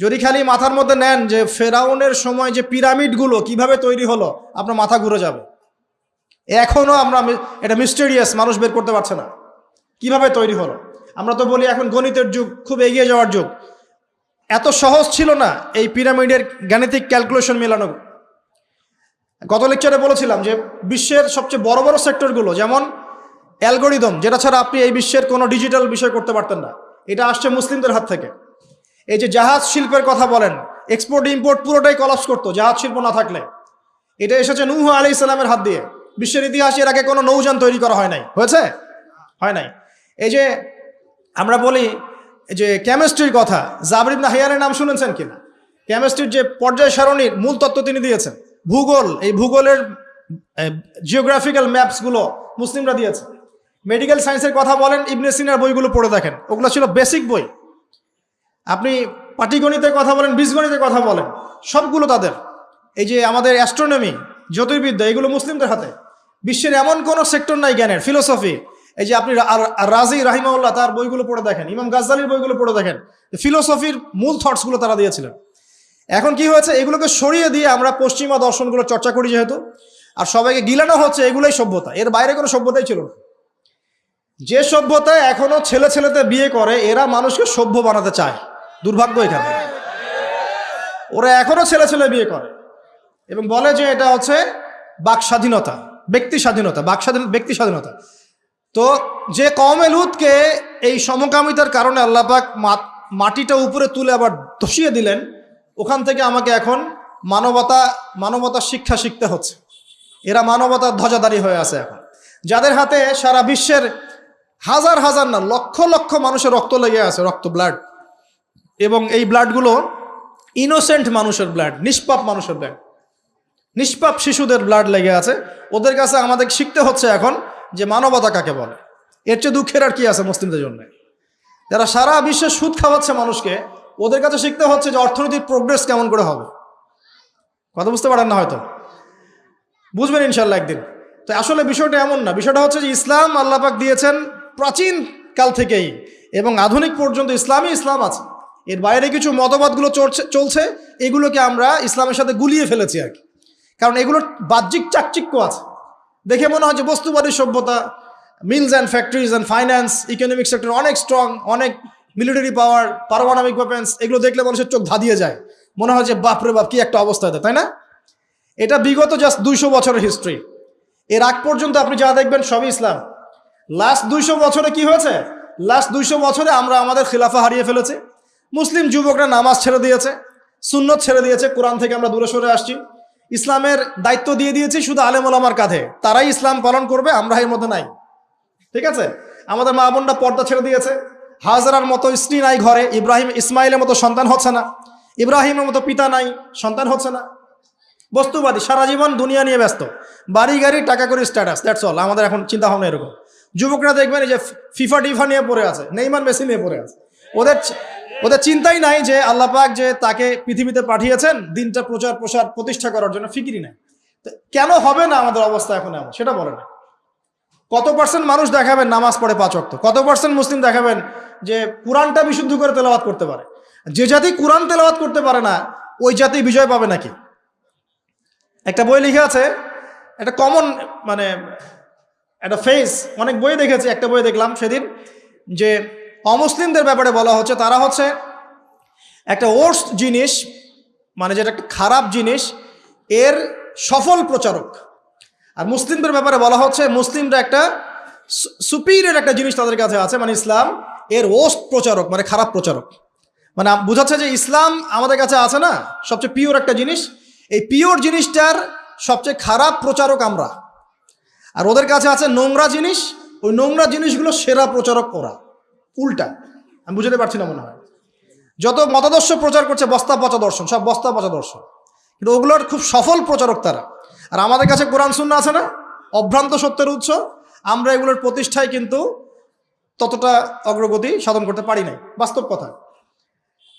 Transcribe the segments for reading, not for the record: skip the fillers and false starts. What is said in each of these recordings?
যদি খালি মাথার মধ্যে নেন যে ফেরাউনের সময় যে পিরামিডগুলো কিভাবে তৈরি হলো, আপনার মাথা ঘুরে যাবে। এখনো আমরা এটা মিস্টেরিয়াস, মানুষ বের করতে পারছে না কিভাবে তৈরি হলো। আমরা তো বলি এখন গণিতের যুগ, খুব এগিয়ে যাওয়ার যুগ। এত সহজ ছিল না এই পিরামিডের গাণিতিক ক্যালকুলেশন মেলানো। গত লেকচারে বলেছিলাম যে বিশ্বের সবচেয়ে বড় বড় সেক্টরগুলো, যেমন অ্যালগোরিদম, যেটা ছাড়া আপনি এই বিশ্বের কোনো ডিজিটাল বিষয় করতে পারতেন না, এটা আসছে মুসলিমদের হাত থেকে। এই যে জাহাজ শিল্পের কথা বলেন, এক্সপোর্ট ইম্পোর্ট পুরোটাই কলাপস করতো জাহাজ শিল্প না থাকলে। এটা এসেছে নূহ আলাইহিস সালামের হাত দিয়ে। বিশ্বের ইতিহাসে এর আগে কোনো নৌযান তৈরি করা হয় নাই, হয়েছে? হয় নাই। এই যে আমরা বলি যে কেমিস্ট্রির কথা, জাবর ইবনে হাইয়ানের নাম শুনেছেন কিনা? কেমিস্ট্রির যে পর্যায় সারণীর মূল তত্ত্ব তিনি দিয়েছেন। ভূগোল, এই ভূগোলের জিওগ্রাফিক্যাল ম্যাপসগুলো মুসলিমরা দিয়েছে। মেডিকেল সায়েন্সের কথা বলেন, ইবনে সিনার বইগুলো পড়ে দেখেন, ওগুলো ছিল বেসিক বই। আপনি পাটিগণিতের কথা বলেন, বীজগণিতের কথা বলেন, সবগুলো তাদের। এই যে আমাদের অ্যাস্ট্রোনমি, জ্যোতির্বিদ্যা, এগুলো মুসলিমদের হাতে। বিশ্বের এমন কোনো সেক্টর নাই জ্ঞানের, ফিলোসফি। এই যে আপনি রাজি রাহিমাহুল্লাহ তার বইগুলো পড়ে দেখেন, ইমাম গাজ্জালির বইগুলো পড়ে দেখেন, ফিলোসফির মূল থটসগুলো তারা দিয়েছিলেন। এখন কি হয়েছে, এগুলোকে সরিয়ে দিয়ে আমরা পশ্চিমা দর্শনগুলো চর্চা করি যেহেতু, আর সবাইকে গিলানো হচ্ছে এগুলোই সভ্যতা, এর বাইরে কোনো সভ্যতাই ছিল না। যে সভ্যতায় এখনো ছেলে ছেলেতে বিয়ে করে, এরা মানুষকে সভ্য বানাতে চায়। দুর্ভাগ্য এখানে, ওরা এখনো ছেলে ছেলে বিয়ে করে এবং বলে যে এটা হচ্ছে বাক স্বাধীনতা, ব্যক্তি স্বাধীনতা, ব্যক্তি স্বাধীনতা। তো যে কওমে লূতকে এই সমকামিতার কারণে আল্লাহ পাক মাটিটা উপরে তুলে আবার ধসিয়ে দিলেন, ওখান থেকে আমাকে এখন মানবতা শিক্ষা শিখতে হচ্ছে। এরা মানবতার ধ্বজাধারী হয়ে আছে এখন, যাদের হাতে সারা বিশ্বের হাজার হাজার না লক্ষ লক্ষ মানুষের রক্ত লেগে আছে, রক্ত, ব্লাড। এবং এই ব্লাডগুলো ইনোসেন্ট মানুষের ব্লাড, নিষ্পাপ মানুষের ব্লাড, নিষ্পাপ শিশুদের ব্লাড লেগে আছে। ওদের কাছে আমাদের শিখতে হচ্ছে এখন যে মানবতা কাকে বলে। এর চেয়ে দুঃখের আর কি আছে মুসলিমদের জন্য? যারা সারা বিশ্বে সুদ খাওয়াচ্ছে মানুষকে, ওদের কাছে শিখতে হচ্ছে যে অর্থনীতির প্রোগ্রেস কেমন করে হবে। কথা বুঝতে পারেন না হয়তো, বুঝবেন ইনশাল্লাহ একদিন। তো আসলে বিষয়টা এমন না, বিষয়টা হচ্ছে যে ইসলাম আল্লাহ পাক দিয়েছেন প্রাচীন কাল থেকেই, এবং আধুনিক পর্যন্ত ইসলাম আছে। এর বাইরে কিছু মতবাদগুলো চলছে, এগুলোকে আমরা ইসলামের সাথে গুলিয়ে ফেলেছি আর কি। কারণ এগুলোর বাহ্যিক চাকচিক্য আছে, দেখে মনে হয় যে বস্তুবাদী সভ্যতা, mills and factories and finance, economic sector অনেক স্ট্রং, অনেক মিলিটারি পাওয়ার, পারমাণবিক ওয়েপন্স, এগুলো দেখলে মানুষের চোখ ধাঁধিয়ে যায়, মনে হয় যে বাপরে বাপ কি একটা অবস্থা, তাই না? এটা বিগত জাস্ট 200 বছরের হিস্ট্রি। এর আগ পর্যন্ত আপনি যা দেখবেন সবই ইসলাম। লাস্ট 200 বছরে কি হয়েছে? লাস্ট 200 বছরে আমরা আমাদের খিলাফা হারিয়ে ফেলেছি। মুসলিম যুবকরা নামাজ ছেড়ে দিয়েছে, সুন্নত ছেড়ে দিয়েছে, কোরআন থেকে আমরা দূরে সরে আসছি। ইসলামের দায়িত্ব দিয়ে দিয়েছি শুধু আলেম ওলামার কাঁধে, তারাই ইসলাম পালন করবে, আমরা এর মধ্যে নাই। ঠিক আছে? আমাদের মা বোনরা পর্দা ছেড়ে দিয়েছে, হাজারার মতো স্ত্রী নাই ঘরে, ইসমাইলের মতো সন্তান হচ্ছে না, ইব্রাহিমের মতো পিতা নাই, সন্তান হচ্ছে না। বস্তুবাদী, সারা জীবন দুনিয়া নিয়ে ব্যস্ত, বাড়ি গাড়ি, টাকা করে, স্ট্যাটাস, দ্যাটস অল। আমাদের এখন চিন্তা ভাবনা এরকম। যুবকরা দেখবেন এই যে ফিফা টিফা নিয়ে পড়ে আছে, নেইমার মেসি নিয়ে পড়ে আছে। ওদের চিন্তাই নাই যে আল্লাহ পাক যে তাকে পৃথিবীতে পাঠিয়েছেন দিনটা প্রচার প্রসার প্রতিষ্ঠা করার জন্য, ফিকিরই নাই। কেন হবে না আমাদের অবস্থা এখন এমন, সেটা বলে না। কত পার্সেন্ট মানুষ দেখাবেন নামাজ পড়ে 5 ওয়াক্ত? কত পার্সেন্ট মুসলিম দেখাবেন যে কোরআনটা বিশুদ্ধ করে তেলাওয়াত করতে পারে? যে জাতি কোরআন তেলাওয়াত করতে পারে না, ওই জাতি বিজয় পাবে নাকি? একটা বই লিখে আছে, একটা কমন মানে একটা ফেস, অনেক বই দেখেছি, একটা বই দেখলাম সেদিন যে অমুসলিমদের ব্যাপারে বলা হচ্ছে তারা হচ্ছে একটা ওর্স্ট জিনিস, মানে যেটা একটা খারাপ জিনিস, এর সফল প্রচারক। আর মুসলিমদের ব্যাপারে বলা হচ্ছে মুসলিমরা একটা সুপিরিয়র একটা জিনিস তাদের কাছে আছে, মানে ইসলাম, এর ওর্স্ট প্রচারক, মানে খারাপ প্রচারক। মানে বোঝাচ্ছে যে ইসলাম আমাদের কাছে আছে না, সবচেয়ে পিওর একটা জিনিস, এই পিওর জিনিসটার সবচেয়ে খারাপ প্রচারক আমরা। আর ওদের কাছে আছে নোংরা জিনিস, ওই নোংরা জিনিসগুলো সেরা প্রচারক ওরা। উল্টা, আমি বুঝতে পারছি না মনে হয়। যত মতাদর্শ প্রচার করছে বস্তা পচা দর্শন, সব বস্তা পচা দর্শন, কিন্তু ওগুলোর খুব সফল প্রচারক তারা। আর আমাদের কাছে কোরআন সুন্নাহ আছে না, অভ্রান্ত সত্যের উৎস, আমরা এগুলোর প্রতিষ্ঠায় কিন্তু ততটা অগ্রগতি সাধন করতে পারি নাই। বাস্তব কথা,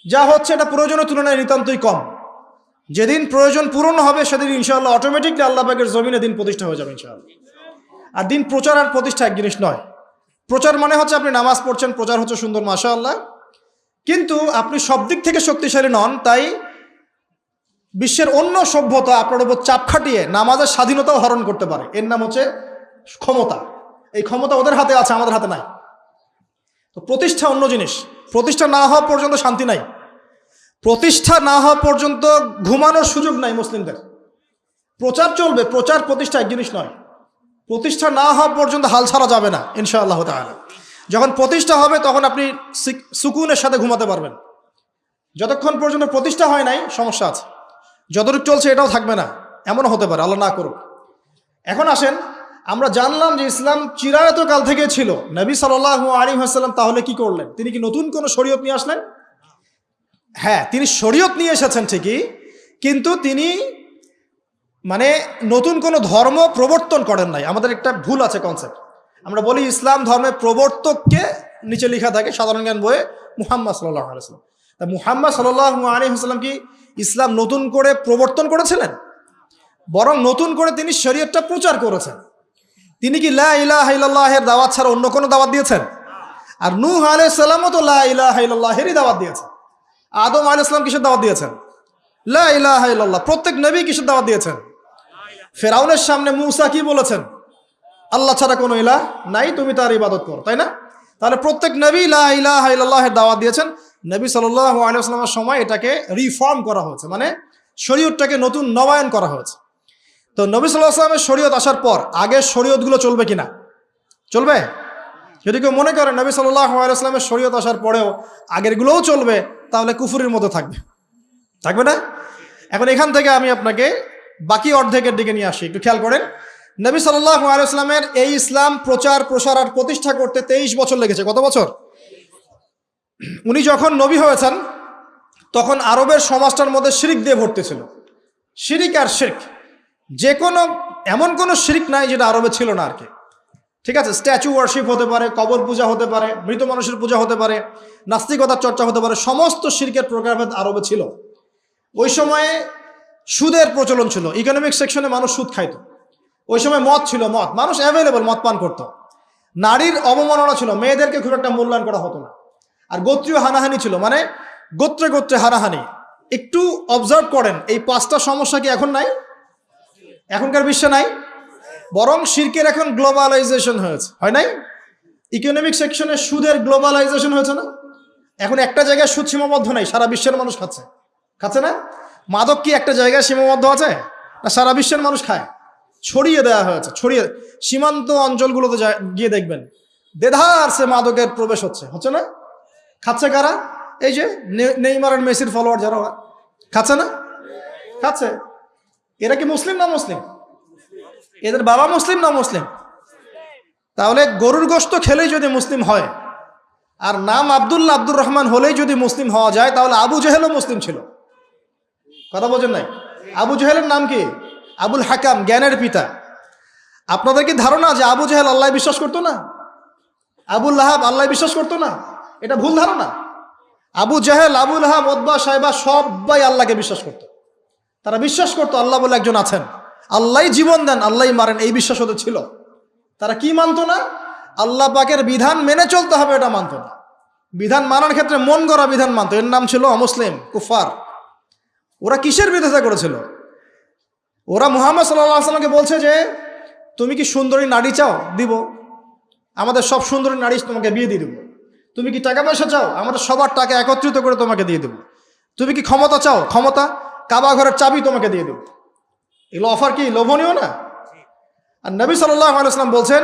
যা হচ্ছে এটা প্রয়োজনের তুলনায় নিতান্তই কম। যেদিন প্রয়োজন পূরণ হবে সেদিন ইনশাআল্লাহ অটোমেটিকলি আল্লাহ পাকের জমিনে দিন প্রতিষ্ঠা হয়ে যাবে ইনশাআল্লাহ। আর দিন প্রচার আর প্রতিষ্ঠা এক জিনিস নয়। প্রচার মানে হচ্ছে আপনি নামাজ পড়ছেন, প্রচার হচ্ছে সুন্দর, মাশাআল্লাহ, কিন্তু আপনি সব দিক থেকে শক্তিশালী নন, তাই বিশ্বের অন্য সভ্যতা আপনার উপর চাপ খাটিয়ে নামাজের স্বাধীনতাও হরণ করতে পারে। এর নাম হচ্ছে ক্ষমতা। এই ক্ষমতা ওদের হাতে আছে, আমাদের হাতে নাই। তো প্রতিষ্ঠা অন্য জিনিস। প্রতিষ্ঠা না হওয়া পর্যন্ত শান্তি নাই, প্রতিষ্ঠা না হওয়া পর্যন্ত ঘুমানোর সুযোগ নাই মুসলিমদের। প্রচার চলবে, প্রচার প্রতিষ্ঠা এক জিনিস নয়। প্রতিষ্ঠা না হওয়া পর্যন্ত হাল ছাড়া যাবে না ইনশাআল্লাহ তাআলা। যখন প্রতিষ্ঠা হবে তখন আপনি সুকুনের সাথে ঘুমাতে পারবেন। যতক্ষণ পর্যন্ত প্রতিষ্ঠা হয় নাই সমস্যা আছে, যতটুকু চলছে এটাও থাকবে না, এমনও হতে পারে, আল্লাহ না করুক। এখন আসেন, আমরা জানলাম যে ইসলাম চিরায়ত কাল থেকে ছিল। নবী সাল্লাল্লাহু আলাইহি ওয়াসাল্লাম তাহলে কি করলেন? তিনি কি নতুন কোনো শরীয়ত নিয়ে আসলেন? হ্যাঁ, তিনি শরীয়ত নিয়ে এসেছেন ঠিকই, কিন্তু তিনি মানে নতুন কোনো ধর্ম প্রবর্তন করেন নাই। আমাদের একটা ভুল আছে কনসেপ্ট। আমরা বলি ইসলাম ধর্মের প্রবর্তককে নিচে লেখা থাকে সাধারণ জ্ঞান বইয়ে মুহাম্মদ সাল্লাল্লাহু আলাইহি ওয়াসাল্লাম। তা মুহাম্মদ সাল্লাল্লাহু আলাইহি ওয়াসাল্লাম কি ইসলাম নতুন করে প্রবর্তন করেছিলেন? বরং নতুন করে তিনি শরীয়তটা প্রচার করেছেন। তিনি কি লা ইলাহা ইল্লাল্লাহের দাওয়াত ছাড়া অন্য কোনো দাওয়াত দিয়েছেন? আর নূহ আলাইহিস সালামও তো লা ইলাহা ইল্লাল্লাহেরই দাওয়াত দিয়েছেন। আদম আলাইহিস সালাম কিসের দাওয়াত দিয়েছেন? লা ইলাহা ইল্লাল্লাহ। প্রত্যেক নবী কিসের দাওয়াত দিয়েছেন? ফেরাউনের সামনে মুসা কি বলেছেন? আল্লাহ ছাড়া কোনো ইলাহ নাই, তুমি তার ইবাদত করো, তাই না? তাহলে প্রত্যেক নবী লা ইলাহা ইল্লাল্লাহের দাওয়াত দিয়েছেন। নবী সাল্লাল্লাহু আলাইহি ওয়াসাল্লামের সময় এটাকে রিফর্ম করা হয়েছে, মানে শরীয়তটাকে নতুন নবায়ন করা হয়েছে। তো নবী সাল্লাল্লাহু আলাইহি ওয়াসাল্লামের শরীয়ত আসার পর আগের শরীয়তগুলো চলবে কিনা? চলবে? যদি কেউ মনে করে নবী সাল্লাল্লাহু আলাইহি ওয়াসাল্লামের শরীয়ত আসার পরেও আগেরগুলোও চলবে, তাহলে কুফুরির মতো থাকবে, থাকবে না? এখন এখান থেকে আমি আপনাকে বাকি অর্ধেকের দিকে নিয়ে আসি, একটু খেয়াল করেন। নবী সাল্লাল্লাহু আলাইহি ওয়াসাল্লামের এই ইসলাম প্রচার প্রসার আর প্রতিষ্ঠা করতে 23 বছর লেগেছে। কত বছর? উনি যখন নবী হয়েছেন তখন আরবের সমাজটার মধ্যে শিরক দিয়ে ভর্তি ছিল। শিরিক আর শিরক, যে কোনো এমন কোনো শিরক নাই যেটা আরবে ছিল না আর কি। ঠিক আছে, স্ট্যাচু ওয়ার্শিপ হতে পারে, কবর পূজা হতে পারে, মৃত মানুষের পূজা হতে পারে, নাস্তিকতার চর্চা হতে পারে, সমস্ত শিরকের প্রকারভেদ আরবে ছিল। ওই সময়ে সুদের প্রচলন ছিল, ইকোনমিক সেকশনে মানুষ সুদ খাইত। ওই সময় মদ ছিল, মদ মানুষ অ্যাভেলেবল মদ পান করত। নারীর অবমাননা ছিল, মেয়েদেরকে খুব একটা মূল্যায়ন করা হতো না। আর গোত্রীয় হানাহানি ছিল, মানে গোত্রে গোত্রে হানাহানি। একটু অবজার্ভ করেন, এই 5টা সমস্যা কি এখন নাই? এখনকার বিশ্বে নাই। বরং শিরকের এখন গ্লোবালাইজেশন হয়েছে, হয় নাই? ইকোনমিক সেকশনে সুদের গ্লোবালাইজেশন হয়েছে না? এখন একটা জায়গায় সুদ সীমাবদ্ধ নাই, সারা বিশ্বের মানুষ খাচ্ছে, খাচ্ছে না? মাদক কি একটা জায়গায় সীমাবদ্ধ আছে? না সারা বিশ্বের মানুষ খায়, ছড়িয়ে দেওয়া হয়েছে। ছড়িয়ে সীমান্ত অঞ্চলগুলোতে গিয়ে দেখবেন দেধার সে মাদকের প্রবেশ হচ্ছে, হচ্ছে না? খাচ্ছে কারা? এই যে নেইমার আর মেসির ফলোয়ার যারা, খাচ্ছে না? খাচ্ছে। এরা কি মুসলিম না মুসলিম? এদের বাবা মুসলিম না মুসলিম? তাহলে গরুর গোশত খেলেই যদি মুসলিম হয়, আর নাম আব্দুল্লাহ আব্দুর রহমান হলেই যদি মুসলিম হওয়া যায়, তাহলে আবু জেহেলও মুসলিম ছিল। কথা বোঝেন নাই? আবু জেহেলের নাম কি? আবুল হাকাম, জ্ঞানের পিতা। আপনাদের কি ধারণা যে আবু জেহেল আল্লাহ বিশ্বাস করতো না? আবুল লাহাব আল্লাহ বিশ্বাস করতো না? এটা ভুল ধারণা। আবু জেহেল, আবু লাহাব, উতবা, শাইবা সবাই আল্লাহকে বিশ্বাস করতো। তারা বিশ্বাস করতো আল্লাহ বলে একজন আছেন, আল্লাহই জীবন দেন, আল্লাহই মারেন, এই বিশ্বাস ওদের ছিল। তারা কি মানতো না? আল্লাহ পাকের বিধান মেনে চলতে হবে, এটা মানতো না। বিধান মানার ক্ষেত্রে মন গড়া বিধান মানতো, এর নাম ছিল অমুসলিম, কুফার। ওরা কিসের বিরোধিতা করেছিল? ওরা মুহাম্মদ সাল্লাল্লাহু আলাইহি ওয়াসাল্লামকে বলছে যে তুমি কি সুন্দরী নারী চাও? দিব, আমাদের সব সুন্দরী নারী তোমাকে বিয়ে দিয়ে দেবো। তুমি কি টাকা পয়সা চাও? আমাদের সবার টাকা একত্রিত করে তোমাকে দিয়ে দেবো। তুমি কি ক্ষমতা চাও? ক্ষমতা, কাবা ঘরের চাবি তোমাকে দিয়ে দেবো। এগুলো অফার কি লোভনীয় না? আর নবী সাল্লাল্লাহু আলাইহি ওয়াসাল্লাম বলছেন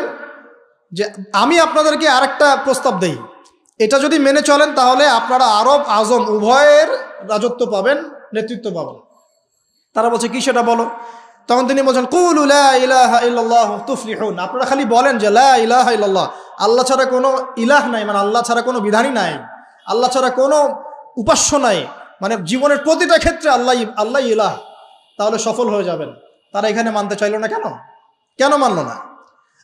যে আমি আপনাদেরকে আরেকটা প্রস্তাব দেই, এটা যদি মেনে চলেন তাহলে আপনারা আরব আজম উভয়ের রাজত্ব পাবেন, নেতৃত্ব পাবেন। তারা বলছে কি সেটা বলো? তখন তিনি বলছেন কুলু লা ইলাহা ইল্লাল্লাহ তুফলিহুন। আপনারা খালি বলেন যে লা ইলাহা ইল্লাল্লাহ, আল্লাহ ছাড়া কোনো ইলাহ নাই, মানে আল্লাহ ছাড়া কোনো বিধানই নাই, আল্লাহ ছাড়া কোনো উপাস্য নাই, মানে জীবনের প্রতিটা ক্ষেত্রে আল্লাহ ইলাহ, তাহলে সফল হয়ে যাবেন। তারা এখানে মানতে চাইলো না কেন? কেন মানলো না?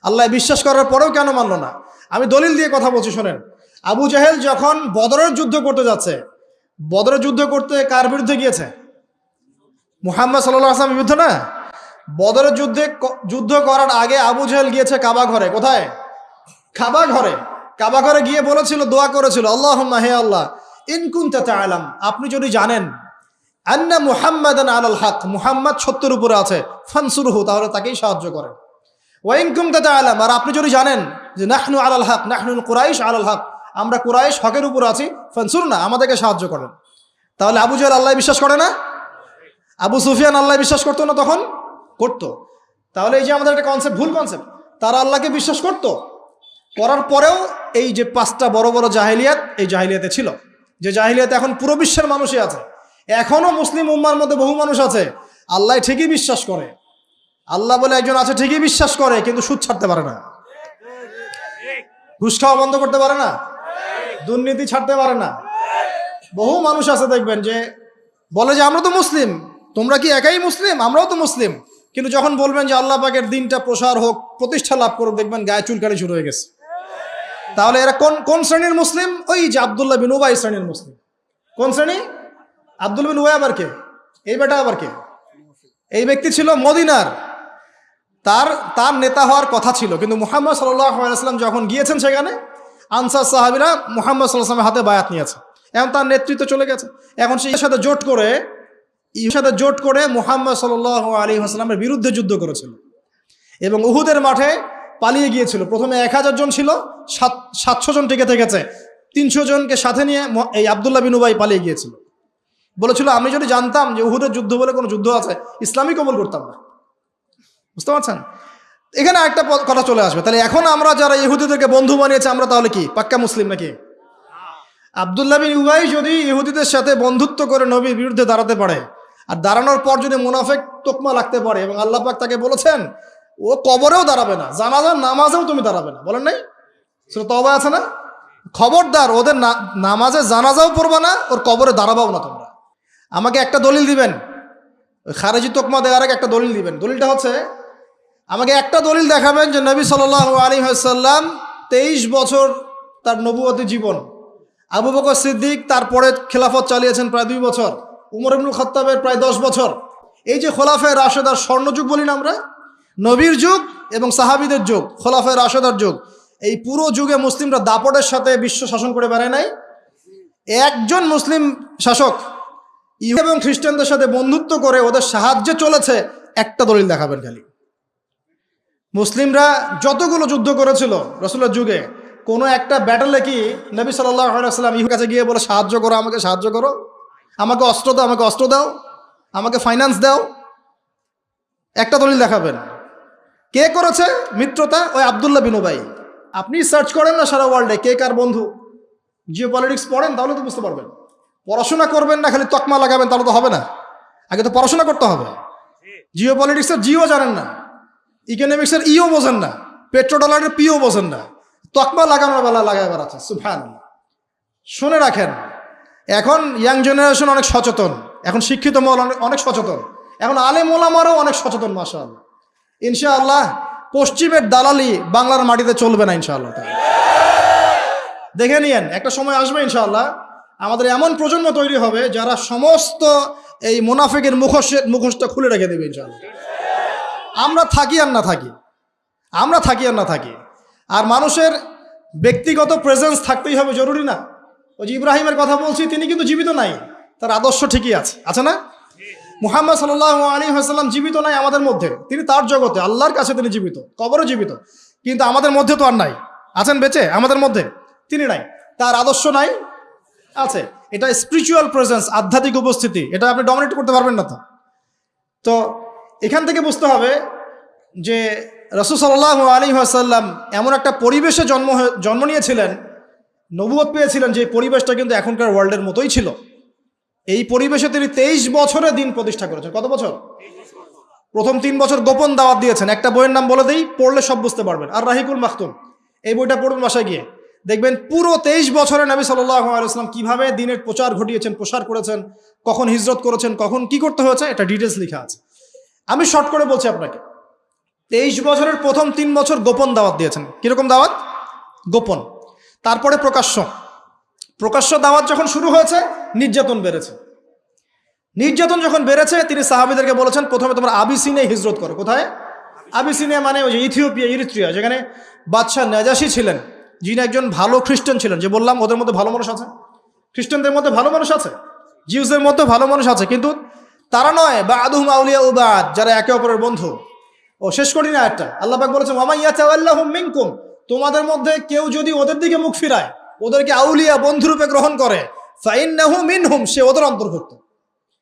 আল্লাহ বিশ্বাস করার পরেও কেন মানলো না? আমি দলিল দিয়ে কথা বলছি, শোনেন। আবু জেহেল যখন বদরের যুদ্ধ করতে যাচ্ছে, বদরের যুদ্ধ করতে কার বিরুদ্ধে গিয়েছে? মুহাম্মদ সাল্লাল্লাহু আলাইহি ওয়াসাল্লামের বিরুদ্ধে না। বদরের যুদ্ধ করার আগে আবু জেহেল গিয়েছে কাবা ঘরে। কোথায়? কাবা ঘরে। কাবা ঘরে গিয়ে বলেছিল, দোয়া করেছিল, আল্লাহুম্মা, হে আল্লাহ, ইন কুনতা তা'লাম, আপনি যদি জানেন, আন্না মুহাম্মাদান আলাল হক, মুহাম্মদ সত্যের উপরে আছে, ফানসুরহু, তাহলে তাকেই সাহায্য করেন। ওয়া ইন কুনতা তা'লাম, আর আপনি যদি জানেন যে নাহনু আলাল হক, নাহনুল কুরাইশ আলাল হক, আমরা কুরাইশ হকের উপর আছি, ফানসুরনা, আমাদেরকে সাহায্য করেন। তাহলে আবু জাহল আল্লাহ বিশ্বাস করে না? আবু সুফিয়ান আল্লাহ বিশ্বাস করতো না? তখন করতো। তাহলে এই যে আমাদের একটা কনসেপ্ট, ভুল কনসেপ্ট, তারা আল্লাহকে বিশ্বাস করতো, করার পরেও এই যে 5টা বড় বড় জাহেলিয়াত, এই জাহেলিয়াতে ছিল, যে জাহেলিয়াতে এখন পুরো বিশ্বের মানুষই আছে। এখনো মুসলিম উম্মার মধ্যে বহু মানুষ আছে আল্লাহ ঠিকই বিশ্বাস করে, আল্লাহ বলে একজন আছে ঠিকই বিশ্বাস করে, কিন্তু সুদ ছাড়তে পারে না, ঘুষ খাওয়া বন্ধ করতে পারে না, দুর্নীতি ছাড়তে পারে না। বহু মানুষ আছে দেখবেন যে বলে যে আমরা তো মুসলিম, তোমরা কি একাই মুসলিম? আমরাও তো মুসলিম। কিন্তু যখন বলবেন যে আল্লাহ পাকের দিনটা প্রসার হোক, প্রতিষ্ঠা লাভ করুক, দেখবেন গায়ে চুলকানি শুরু হয়ে গেছে। তাহলে এরা কোন কোন শ্রেণীর মুসলিম? ওই যে আব্দুল্লাহ বিন উবাই শ্রেণীর মুসলিম। কোন শ্রেণী? আব্দুল বিন উবাই আবার কে? এই বেটা আবার কে? এই ব্যক্তি ছিল মদিনার, তার নেতা হওয়ার কথা ছিল, কিন্তু মুহাম্মদ সাল্লাল্লাহু আলাইহি ওয়াসাল্লাম যখন গিয়েছেন সেখানে, আনসার সাহাবীরা মুহাম্মদ সাল্লাল্লাহু আলাইহি ওয়াসাল্লামের হাতে বায়াত নিয়েছে। এখন তার নেতৃত্ব চলে গেছে। এখন সেই সাথে জোট করে মুহাম্মদ সাল্লাল্লাহু আলাইহি ওয়াসাল্লামের বিরুদ্ধে যুদ্ধ করেছিল এবং উহুদের মাঠে পালিয়ে গিয়েছিল। প্রথমে 1000 জন ছিল, 700 জন টিকে থেকেছে, 300 জনকে সাথে নিয়ে এই আব্দুল্লাহ বিন উবাই পালিয়ে গিয়েছিল। বলেছিল আমি যদি জানতাম যে উহুদের যুদ্ধ বলে কোনো যুদ্ধ আছে, ইসলামই কবুল করতাম না। বুঝতে পারছেন? এখানে একটা কথা চলে আসবে, তাহলে এখন আমরা যারা ইহুদিদেরকে বন্ধু বানিয়েছে, আমরা তাহলে কি পাক্কা মুসলিম নাকি? আব্দুল্লাহ বিন উবাই যদি ইহুদিদের সাথে বন্ধুত্ব করে নবীর বিরুদ্ধে দাঁড়াতে পারে, আর দাঁড়ানোর পর যদি মুনাফিক তোকমা লাগতে পারে, এবং আল্লাহ পাক তাকে বলেছেন ও কবরেও দাঁড়াবে না, জানাজার নামাজেও তুমি দাঁড়াবে না, বলেন নাই? সূরা তওবা আছে না? খবরদার, ওদের নামাজে জানাজাও পড়বা না, ওর কবরে দাঁড়াবাও না তোমরা। আমাকে একটা দলিল দিবেন, ওই খারেজি তোকমা দেওয়ার আগে একটা দলিল দিবেন। দলিলটা হচ্ছে, আমাকে একটা দলিল দেখাবেন যে নবী সাল্লাল্লাহু আলাইহি ওয়াসাল্লাম 23 বছর তার নবুয়তি জীবন, আবু বকর সিদ্দিক তারপরে খেলাফত চালিয়েছেন প্রায় 2 বছর, উমর ইবনুল খাত্তাবের প্রায় 10 বছর। এই যে খোলাফায়ে রাশেদার স্বর্ণযুগ বলি না আমরা, নবীর যুগ এবং সাহাবীদের যুগ, খোলাফায়ে রাশেদার যুগ, এই পুরো যুগে মুসলিমরা দাপটের সাথে বিশ্ব শাসন করে বেড়ায় নাই। একজন মুসলিম শাসক ইহুদি এবং খ্রিস্টানদের সাথে বন্ধুত্ব করে ওদের সাহায্যে চলেছে, একটা দলিল দেখাবেন খালি। মুসলিমরা যতগুলো যুদ্ধ করেছিল রাসূলের যুগে, কোনো একটা ব্যাটলে কি নবী সাল্লাল্লাহু আলাইহি ওয়াসাল্লাম ইহুদির কাছে গিয়ে বলে সাহায্য করো, আমাকে সাহায্য করো, আমাকে অস্ত্র দাও, আমাকে অস্ত্র দাও, আমাকে ফাইন্যান্স দাও? একটা দলিল দেখাবেন। কে করেছে মিত্রতা? ওই আব্দুল্লাহ বিন উবাই। আপনি সার্চ করেন না সারা ওয়ার্ল্ডে কে কার বন্ধু, জিও পলিটিক্স পড়েন, তাহলে তো বুঝতে পারবেন। পড়াশোনা করবেন না, খালি তকমা লাগাবেন, তাহলে তো হবে না। আগে তো পড়াশোনা করতে হবে। জিও পলিটিক্সের জিও জানেন না, ইকোনমিক্সের ইও বোঝেন না, পেট্রো ডলারের পিও বোঝেন না, তকমা লাগানোর বেলা লাগায় বেড়াচ্ছে। সুবহানাল্লাহ। শুনে রাখেন, এখন ইয়াং জেনারেশন অনেক সচেতন, এখন শিক্ষিত মহল অনেক সচেতন, এখন আলেম ওলামারও অনেক সচেতন। মাশাআল্লাহ। ইনশাআল্লাহ পশ্চিমের দালালি বাংলার মাটিতে চলবে না ইনশাআল্লাহ। দেখে নিয়েন, একটা সময় আসবে ইনশাআল্লাহ, আমাদের এমন প্রজন্ম তৈরি হবে যারা সমস্ত এই মুনাফিকের মুখোশটা খুলে রেখে দেবে ইনশাআল্লাহ। আমরা থাকি আর না থাকি, আর মানুষের ব্যক্তিগত প্রেজেন্স থাকতেই হবে, জরুরি না? ওই যে ইব্রাহিমের কথা বলছি, তিনি কিন্তু জীবিত নাই, তার আদর্শ ঠিকই আছে না? মুহাম্মদ সাল্লাল্লাহু আলাইহি ওয়াসাল্লাম জীবিত নাই আমাদের মধ্যে, তিনি তার জগতে আল্লাহর কাছে তিনি জীবিত, কবরে জীবিত, কিন্তু আমাদের মধ্যে তো আর নাই। আছেন বেঁচে আমাদের মধ্যে? তিনি নাই। তার আদর্শ নাই? আছে। এটা স্পিরিচুয়াল প্রেজেন্স, আধ্যাত্মিক উপস্থিতি, এটা আপনি ডমিনেট করতে পারবেন না। তো এখান থেকে বুঝতে হবে যে রাসূল সাল্লাল্লাহু আলাইহি ওয়াসাল্লাম এমন একটা পরিবেশে জন্ম নিয়েছিলেন, নবুয়ত পেয়েছিলেন, যে পরিবেশটা কিন্তু এখনকার ওয়ার্ল্ডের মতোই ছিল। এই পরিবেশে তিনি 23 বছরে দিন প্রতিষ্ঠা করেছেন। কত বছর? প্রথম 3 বছর গোপন দাওয়াত দিয়েছেন। একটা বইয়ের নাম বলে দেই, পড়লে সব বুঝতে পারবেন, আর রাহিকুল মাখতুম। এই বইটা পড়ুন বাসায় গিয়ে, দেখবেন পুরো 23 বছরে নবী সাল্লাল্লাহু আলাইহি ওয়াসাল্লাম কিভাবে দিনের প্রচার ঘটিয়েছেন, প্রসার করেছেন, কখন হিজরত করেছেন, কখন কি করতে হয়েছে, এটা ডিটেলস লেখা আছে। আমি শর্ট করে বলছি আপনাকে, 23 বছরের প্রথম 3 বছর গোপন দাওয়াত দিয়েছেন। কিরকম দাওয়াত? গোপন। তারপরে প্রকাশ্য দাওয়াত যখন শুরু হয়েছে, নির্যাতন যখন বেড়েছে, তিনি সাহাবীদেরকে বলেছেন প্রথমে তোমরা আবিসিনিয়ায় হিজরত করো। কোথায়? আবিসিনিয়া মানে ওই যে ইথিওপিয়া, ইরিত্রিয়া, যেখানে বাদশাহ নাজাশী ছিলেন, যিনি একজন ভালো খ্রিস্টান ছিলেন, যে বললাম ওদের মধ্যে ভালো মানুষ আছে, খ্রিস্টানদের মধ্যে ভালো মানুষ আছে, জিউসের মধ্যে ভালো মানুষ আছে, কিন্তু তারা নয় বা'দুহুম আউলিয়াউ বা'দ, যারা একে অপরের বন্ধু। ও শেষ করি না একটা, আল্লাহ পাক বলেছেন ওয়া মান ইয়াতাওয়াল্লাহুম মিনকুম, তোমাদের মধ্যে কেউ যদি ওদের দিকে মুখ ফিরায়, ওদেরকে আউলিয়া বন্ধুরূপে গ্রহণ করে, ফাইন্নাহু মিনহুম, সে ওদের অন্তর্ভুক্ত।